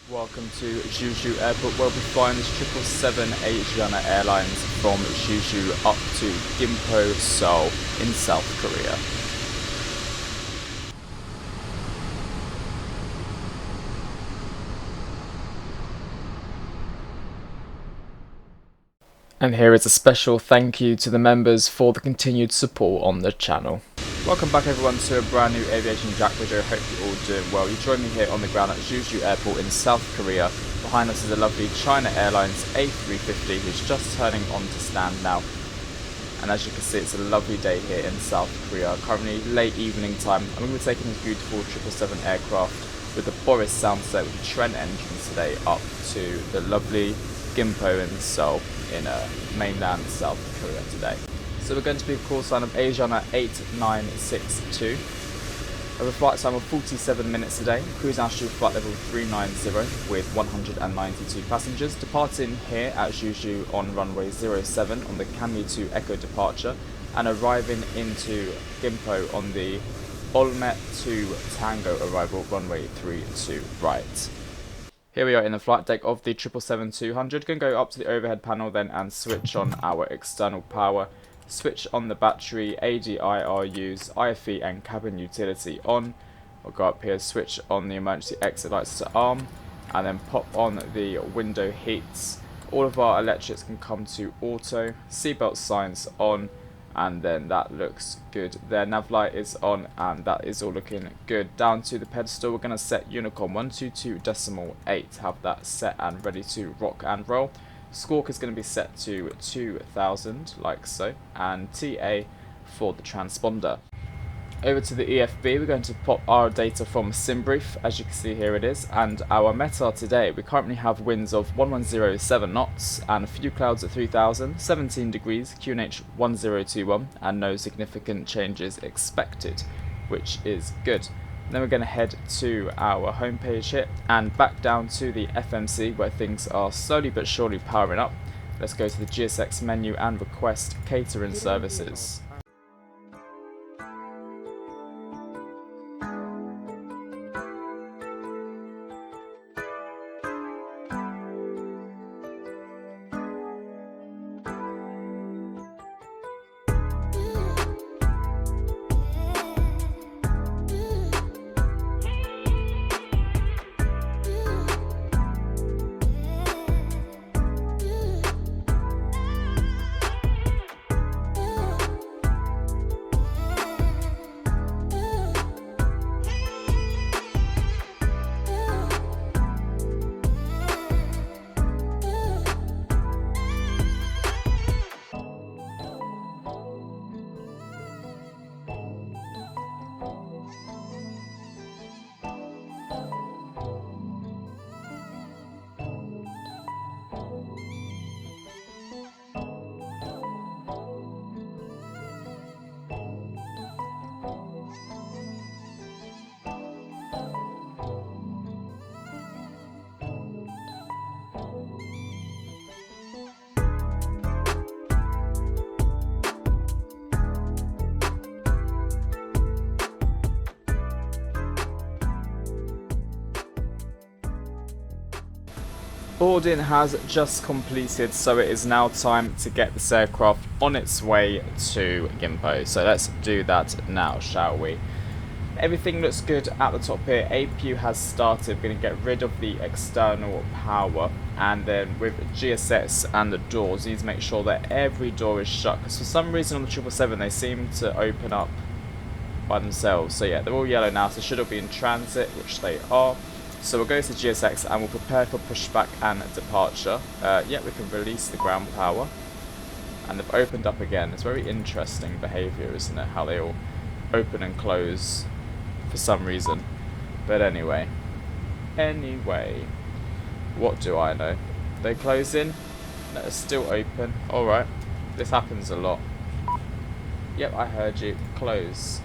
Welcome to Jeju Airport, where we'll be flying this 777 Asiana Airlines from Jeju up to Gimpo, Seoul in South Korea. And here is a special thank you to the members for the continued support on the channel. Welcome back everyone to a brand new AviationJack video. Hope you're all doing well. You join me here on the ground at Jeju Airport in South Korea. Behind us is a lovely China Airlines A350 which just turning on to stand now. And as you can see, it's a lovely day here in South Korea. Currently late evening time. I'm going to be taking this beautiful 777 aircraft with the Boris sound set with the Trent engines today up to the lovely Gimpo in Seoul in mainland South Korea today. So we're going to be of course sign of Asiana 8962. Over flight time of 47 minutes today. Cruise altitude flight level 390 with 192 passengers. Departing here at Jeju on runway 07 on the Kami 2 Echo departure, and arriving into Gimpo on the Olmet 2 Tango arrival runway 32 right. Here we are in the flight deck of the 777-200. Going to go up to the overhead panel then and switch on our external power. Switch on the battery, ADIRUs, IFE and cabin utility on. We'll go up here, switch on the emergency exit lights to arm, and then pop on the window heats. All of our electrics can come to auto, seatbelt signs on, and then that looks good. Their nav light is on, and that is all looking good. Down to the pedestal, we're going to set Unicorn 122.8, have that set and ready to rock and roll. Squawk is going to be set to 2000, like so, and TA for the transponder. Over to the EFB, we're going to pop our data from SimBrief, as you can see here it is, and our METAR today, we currently have winds of 1107 knots, and a few clouds at 3000, 17 degrees, QNH 1021, and no significant changes expected, which is good. Then we're going to head to our homepage here and back down to the FMC where things are slowly but surely powering up. Let's go to the GSX menu and request catering services. Boarding has just completed, so it is now time to get this aircraft on its way to Gimpo. So let's do that now, shall we? Everything looks good at the top here. APU has started. We're going to get rid of the external power, and then with GSS and the doors, you need to make sure that every door is shut, because for some reason on the 777 they seem to open up by themselves. So yeah, they're all yellow now, so should all be in transit, which they are. So we'll go to GSX and we'll prepare for pushback and departure. Yeah, we can release the ground power. And they've opened up again. It's very interesting behaviour, isn't it? How they all open and close for some reason. But anyway. What do I know? They close in. No, it's still open. Alright. This happens a lot. Yep, I heard you. Close.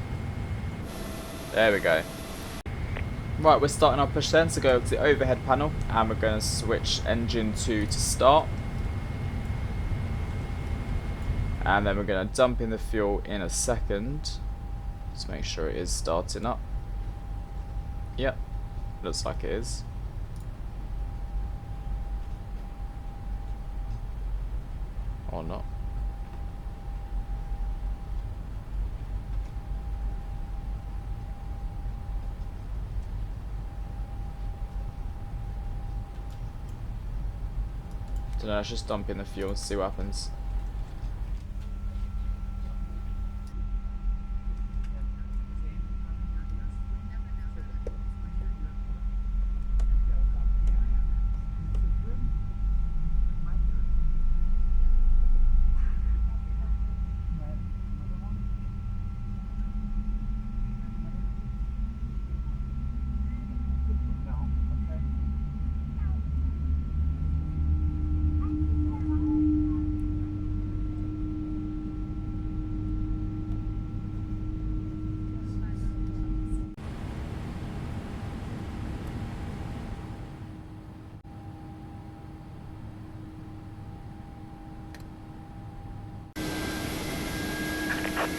There we go. Right, we're starting our push then, so go to the overhead panel and we're going to switch engine 2 to start. And then we're going to dump in the fuel in a second. Just make sure it is starting up. Yep, looks like it is. Or not. Don't know, let's just dump in the fuel and see what happens.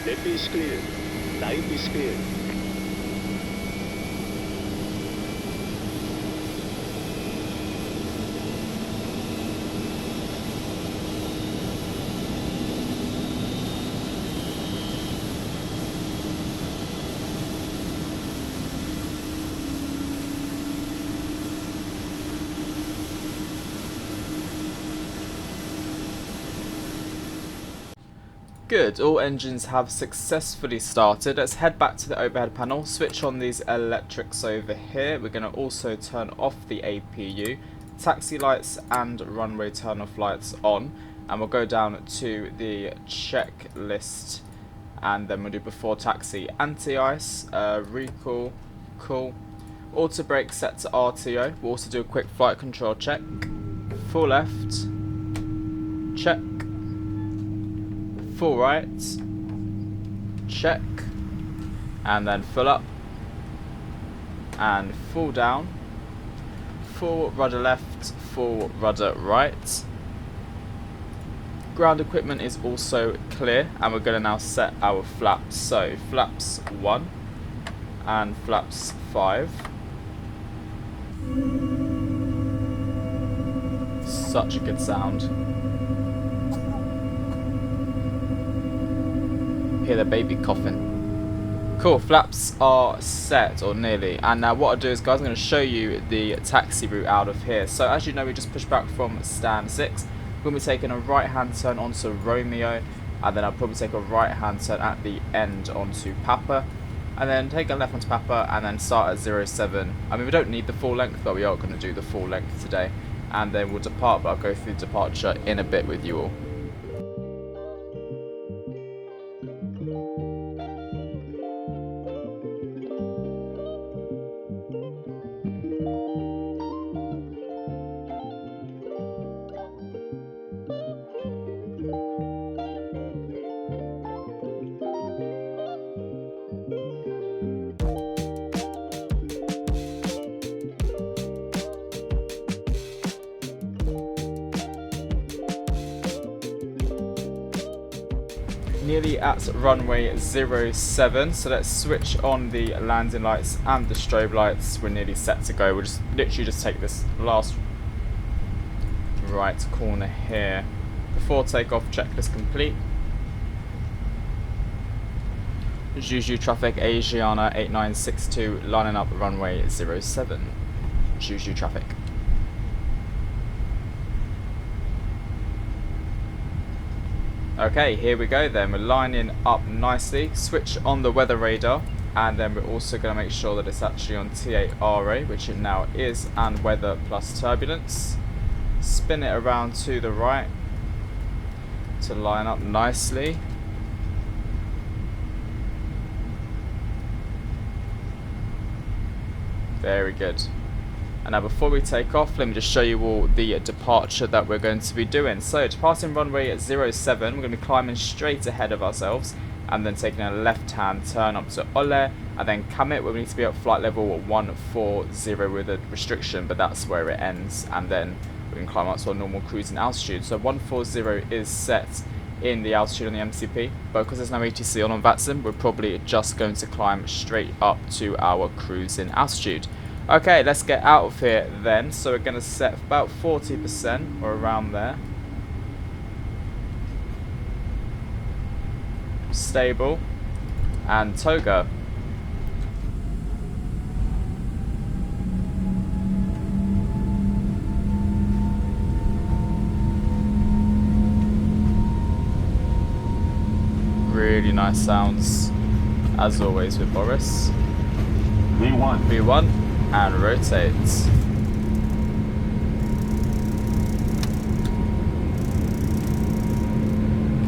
Left is clear. Right is clear. Good, all engines have successfully started. Let's head back to the overhead panel, switch on these electrics over here. We're going to also turn off the APU, taxi lights and runway turn off lights on, and we'll go down to the checklist, and then we'll do before taxi, anti-ice, recall, cool, auto brake set to RTO. We'll also do a quick flight control check, full left, check, full right, check, and then full up, and full down, full rudder left, full rudder right. Ground equipment is also clear, and we're going to now set our flaps. So flaps 1 and flaps 5. Such a good sound. Hear the baby coughing. Cool, flaps are set, or nearly, and now what I'll do is, guys, I'm going to show you the taxi route out of here. So as you know, we just pushed back from stand 6. We're going to be taking a right hand turn onto Romeo, and then I'll probably take a right hand turn at the end onto Papa, and then take a left onto Papa, and then start at 07. I mean, we don't need the full length, but we are going to do the full length today, and then we'll depart, but I'll go through departure in a bit with you all. Nearly at runway 07, so let's switch on the landing lights and the strobe lights. We're nearly set to go. We'll just literally just take this last right corner here. Before takeoff, checklist complete. Jeju traffic, Asiana 8962, lining up runway 07. Jeju traffic. Okay, here we go then. We're lining up nicely. Switch on the weather radar, and then we're also going to make sure that it's actually on T8RA, which it now is, and weather plus turbulence. Spin it around to the right to line up nicely. Very good. And now before we take off, let me just show you all the departure that we're going to be doing. So departing runway at 07, we're going to be climbing straight ahead of ourselves, and then taking a left hand turn up to Ole, and then commit where we need to be at flight level 140 with a restriction, but that's where it ends, and then we can climb up to our normal cruising altitude. So 140 is set in the altitude on the MCP, but because there's no ATC on vatsim, we're probably just going to climb straight up to our cruising altitude. Okay, let's get out of here then. So we're going to set about 40% or around there. stable, and toga. Really nice sounds, as always with Boris. V1 and rotates.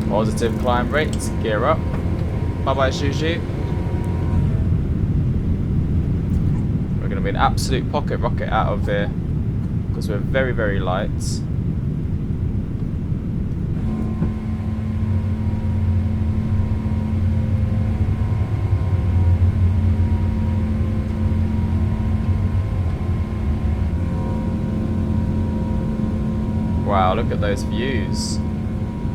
Positive climb rate, gear up. Bye bye Jeju. We're going to be an absolute pocket rocket out of here because we're very, very light. Wow, look at those views.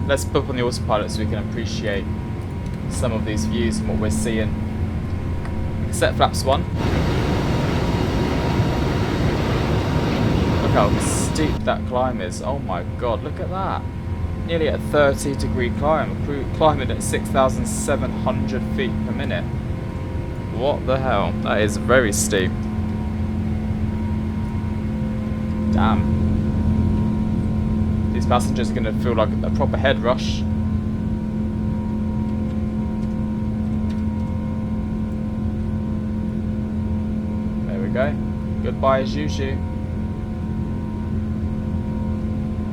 Let's put on the autopilot so we can appreciate some of these views and what we're seeing. Set flaps 1. Look how steep that climb is. Oh my god, look at that. Nearly a 30-degree climb. Climbing at 6,700 feet per minute. What the hell? That is very steep. Damn. These passengers are going to feel like a proper head rush. There we go. Goodbye, Jeju.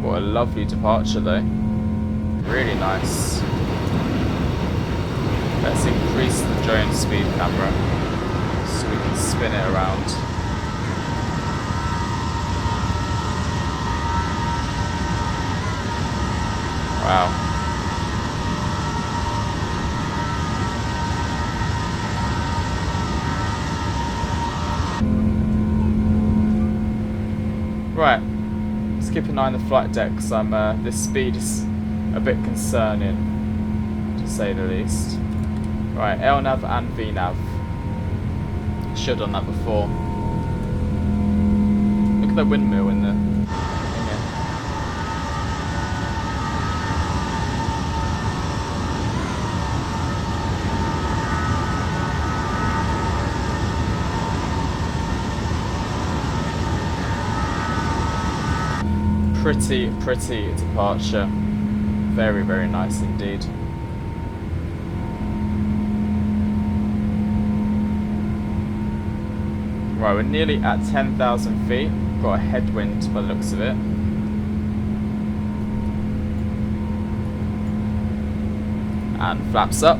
What a lovely departure, though. Really nice. Let's increase the drone speed camera so we can spin it around. Wow. Right, let's keep an eye on the flight deck because this speed is a bit concerning, to say the least. Right, LNAV and VNAV. Should have done that before. Look at the windmill in there. Pretty departure. Very, very nice indeed. Right, we're nearly at 10,000 feet. Got a headwind by the looks of it. And flaps up.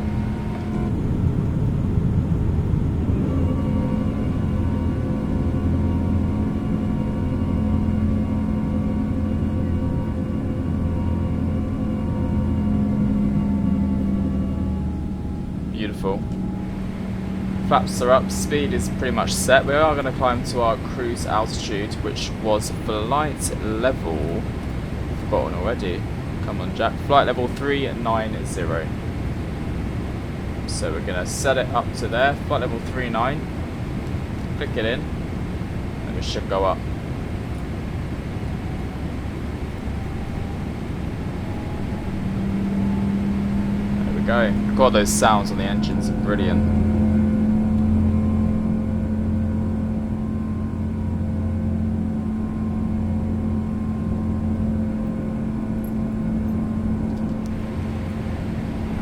Beautiful. Flaps are up, speed is pretty much set. We are going to climb to our cruise altitude, which was flight level, forgotten already. Come on Jack, flight level 390. So we're going to set it up to there, flight level 39. Click it in, and we should go up. Go. God, those sounds on the engines are brilliant.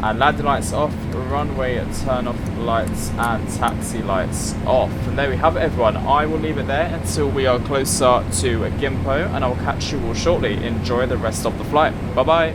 And landing lights off, runway turn off lights and taxi lights off. And there we have it, everyone. I will leave it there until we are closer to Gimpo, and I will catch you all shortly. Enjoy the rest of the flight. Bye bye.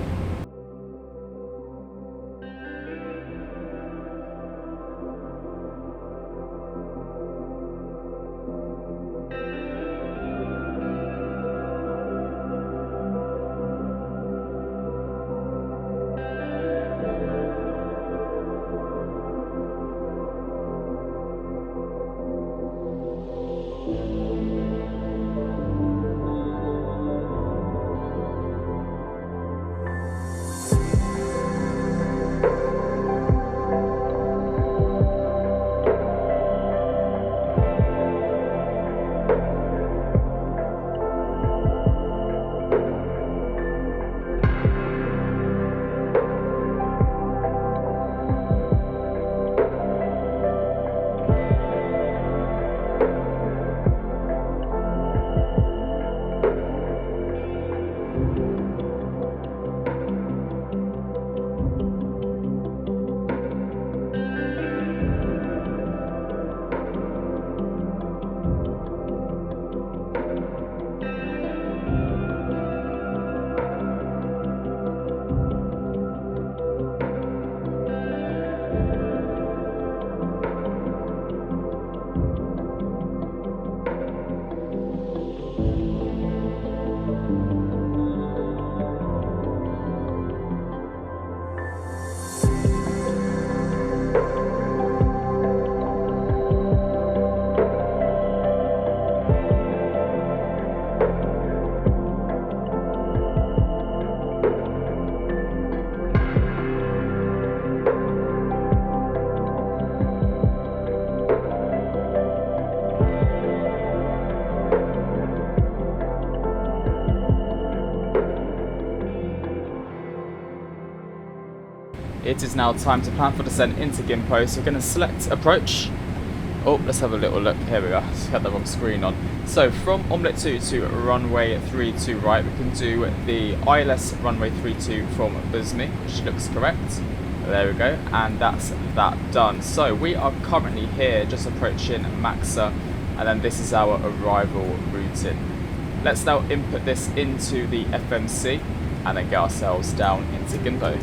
It is now time to plan for descent into Gimpo, so we're going to select approach. Oh, let's have a little look. Here we are. I had the wrong screen on. So from Omelette 2 to runway 32 right, we can do the ILS runway 32 from Busmi, which looks correct. There we go, and that's that done. So we are currently here, just approaching Maxa, and then this is our arrival routing. Let's now input this into the FMC, and then get ourselves down into Gimpo.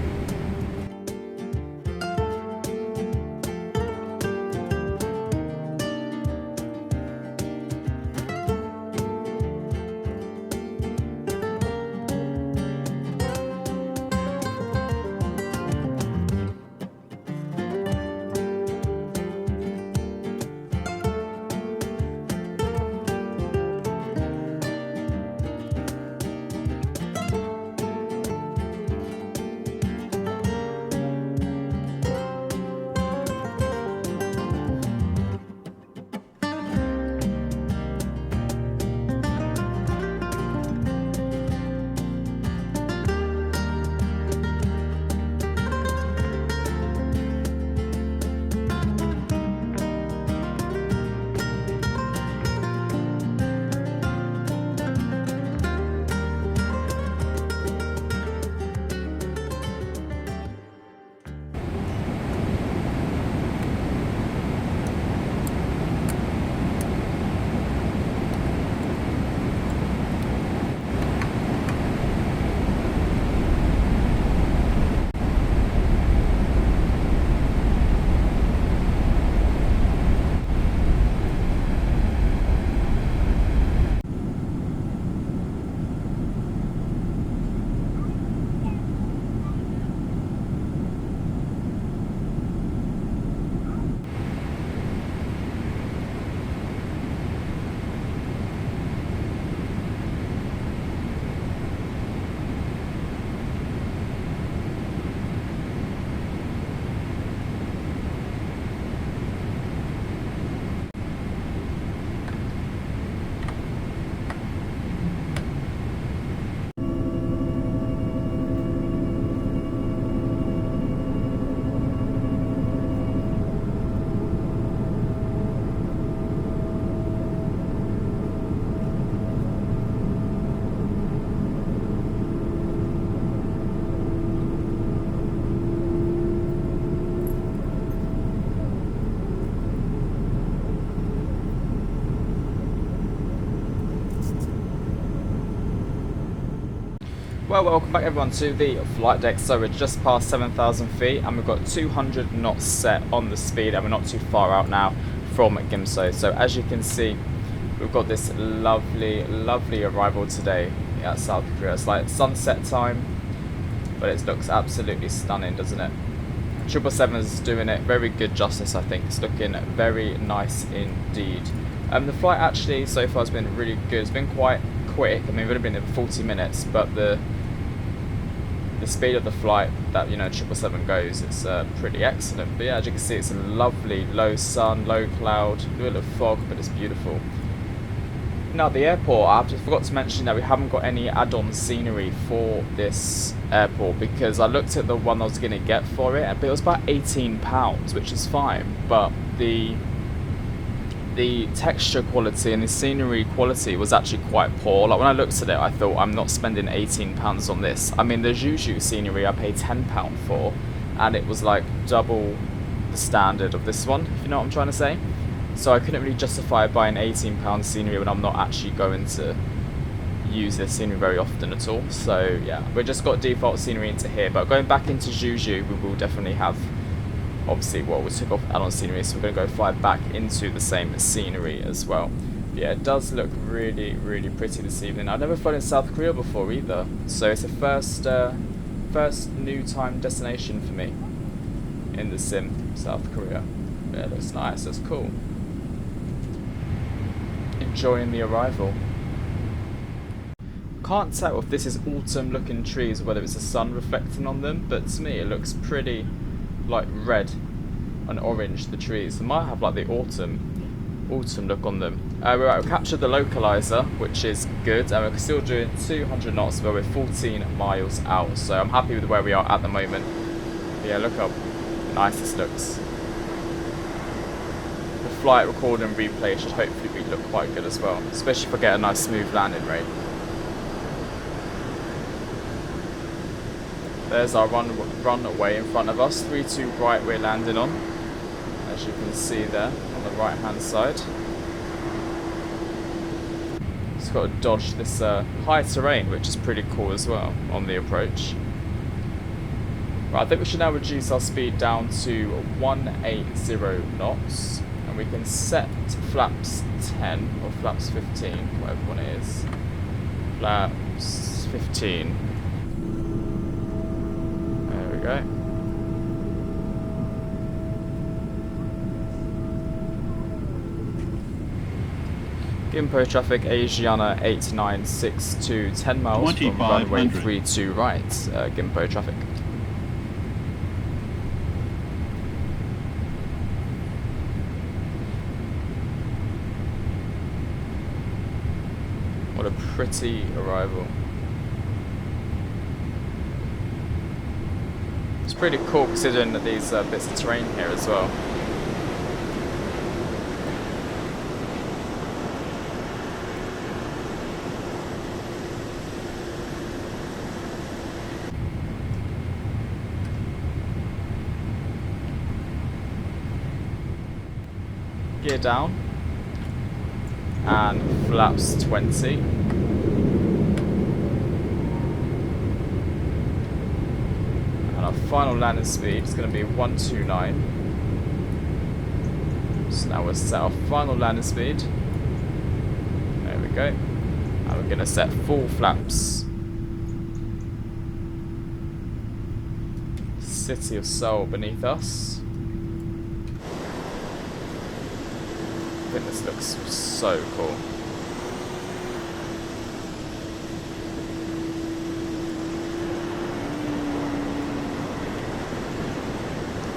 Well, welcome back everyone to the flight deck. So we're just past 7,000 feet and we've got 200 knots set on the speed, and we're not too far out now from Gimpo. So as you can see, we've got this lovely arrival today at South Korea. It's like sunset time, but it looks absolutely stunning, doesn't it? 777 is doing it very good justice, I think. It's looking very nice indeed. The flight actually so far has been really good. It's been quite quick. I mean, we've only been in 40 minutes, but the speed of the flight that 777 goes, it's pretty excellent. But yeah, as you can see, it's a lovely low sun, low cloud, a little fog, but it's beautiful. Now at the airport, I forgot to mention that we haven't got any add-on scenery for this airport, because I looked at the one I was going to get for it, but it was about £18, which is fine, but the texture quality and the scenery quality was actually quite poor. Like when I looked at it, I thought, I'm not spending £18 on this. I mean, the Jeju scenery I paid £10 for, and it was like double the standard of this one, if you know what I'm trying to say. So I couldn't really justify buying £18 scenery when I'm not actually going to use this scenery very often at all. So yeah, we just got default scenery into here, but going back into Jeju, we will definitely have, obviously, we took off add-on scenery, so we're going to go fly back into the same scenery as well. But yeah, it does look really pretty this evening. I've never flown in South Korea before either, so it's a first new time destination for me in the sim, South Korea. Yeah, it looks nice, that's cool. Enjoying the arrival. Can't tell if this is autumn looking trees or whether it's the sun reflecting on them, but to me it looks pretty like red and orange, the trees. They might have like the autumn look on them. We've captured the localizer, which is good, and we're still doing 200 knots, but we're 14 miles out, so I'm happy with where we are at the moment. Yeah, look how nice this looks. The flight record and replay should hopefully look quite good as well, especially if I get a nice smooth landing rate. There's our runway in front of us, 3-2 right we're landing on, as you can see there on the right hand side. Just got to dodge this high terrain, which is pretty cool as well on the approach. Right, I think we should now reduce our speed down to 180 knots, and we can set flaps 10 or flaps 15, whatever one it is. Flaps 15. There we go. Gimpo traffic, Asiana 8962, 10 miles from runway 32 right, Gimpo traffic. What a pretty arrival. It's pretty cool considering that these bits of terrain here as well. Gear down and flaps 20. And our final landing speed is going to be 129. So now we'll set our final landing speed. There we go. And we're going to set full flaps. City of Seoul beneath us. I think this looks so cool.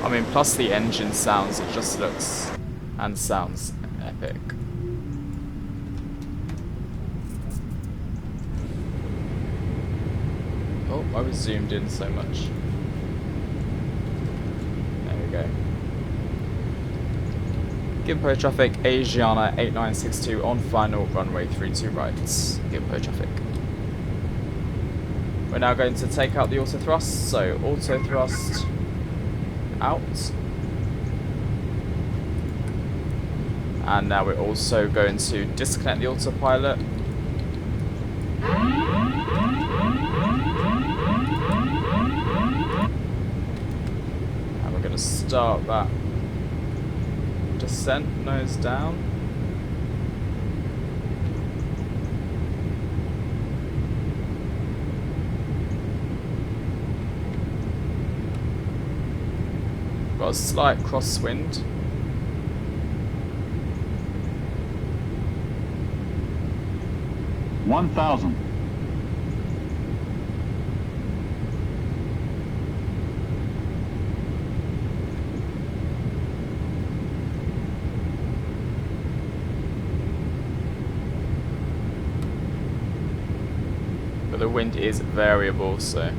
I mean, plus the engine sounds, it just looks and sounds epic. Oh, I was zoomed in so much. There we go. Gimpo traffic, Asiana 8962 on final runway 32 right. Gimpo traffic. We're now going to take out the auto thrust, so auto thrust out. And now we're also going to disconnect the autopilot. And we're going to start that descent, nose down. Got a slight crosswind. $1,000. But the wind is variable, so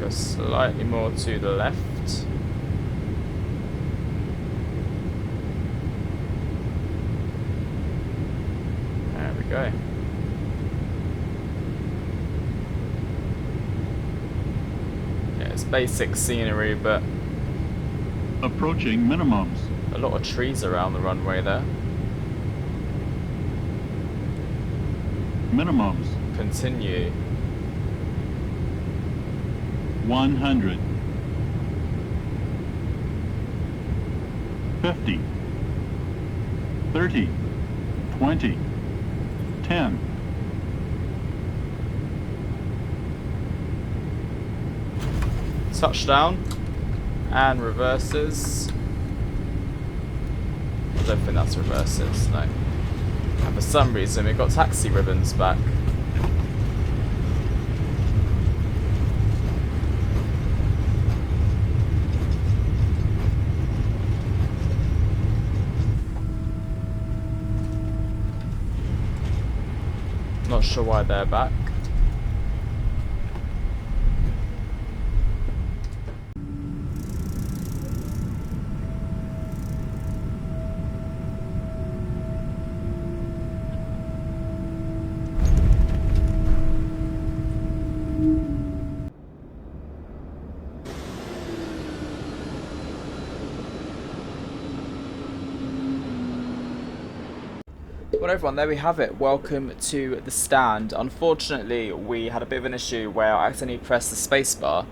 slightly more to the left. There we go. Yeah, it's basic scenery, but Approaching minimums. a lot of trees around the runway there. Minimums. Continue. 100. 50. 30. 20. 10. Touchdown and reverses. don't think that's reverses, no. And for some reason we've got taxi ribbons back. Not sure why they're back. Well everyone, there we have it. Welcome to the stand. Unfortunately, we had a bit of an issue where I accidentally pressed the spacebar,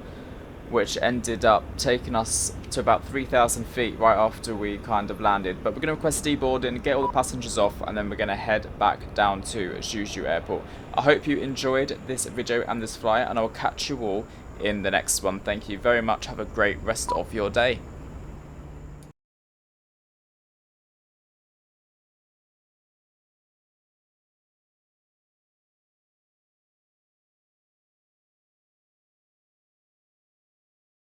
which ended up taking us to about 3,000 feet right after we kind of landed. But we're going to request deboarding, get all the passengers off, and then we're going to head back down to Jeju Airport. I hope you enjoyed this video and this flight, and I will catch you all in the next one. Thank you very much. Have a great rest of your day.